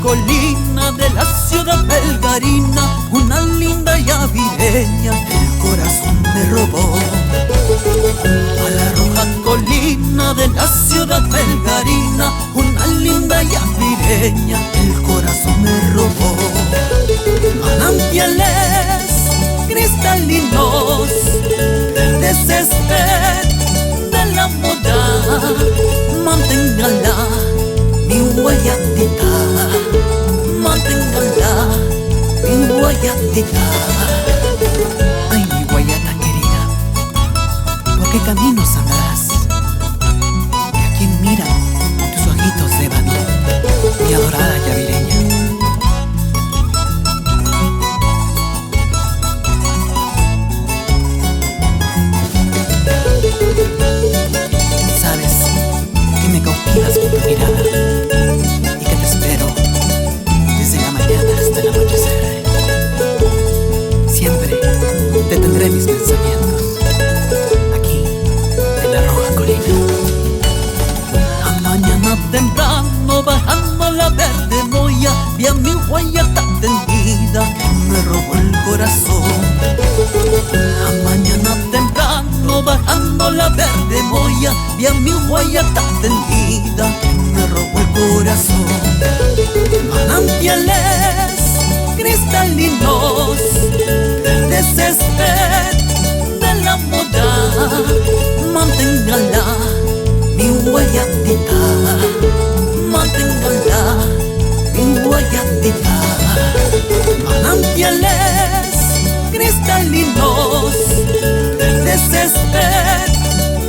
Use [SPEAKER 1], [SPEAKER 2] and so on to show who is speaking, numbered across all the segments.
[SPEAKER 1] Colina de la ciudad belgarina, una linda llavireña el corazón me robó. A la roja colina de la ciudad belgarina, una linda llavireña el corazón me robó. Manantiales cristalinos del césped de la moda, manténgala mi guayatita, manténgala mi guayatita. Ay, mi guayata querida, ¿por qué caminos andarás? ¿Y a quién miran tus ojitos de ébano, mi adorada llavireña? Sabes que me cautivas con tu mirada, te tendré mis pensamientos aquí en la roja colina. A mañana temprano bajando la verde moya, vi a mi guayata tendida que me robó el corazón. A mañana temprano bajando la verde moya, vi a mi guayata tendida que me robó el corazón. Manantiales cristalinos de césped de la moda, manténgala mi guayatita, manténgala mi guayatita. Manantiales cristalinos de césped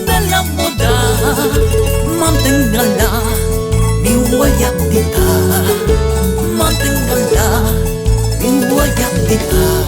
[SPEAKER 1] de la moda, manténgala mi guayatita, manténgala mi guayatita.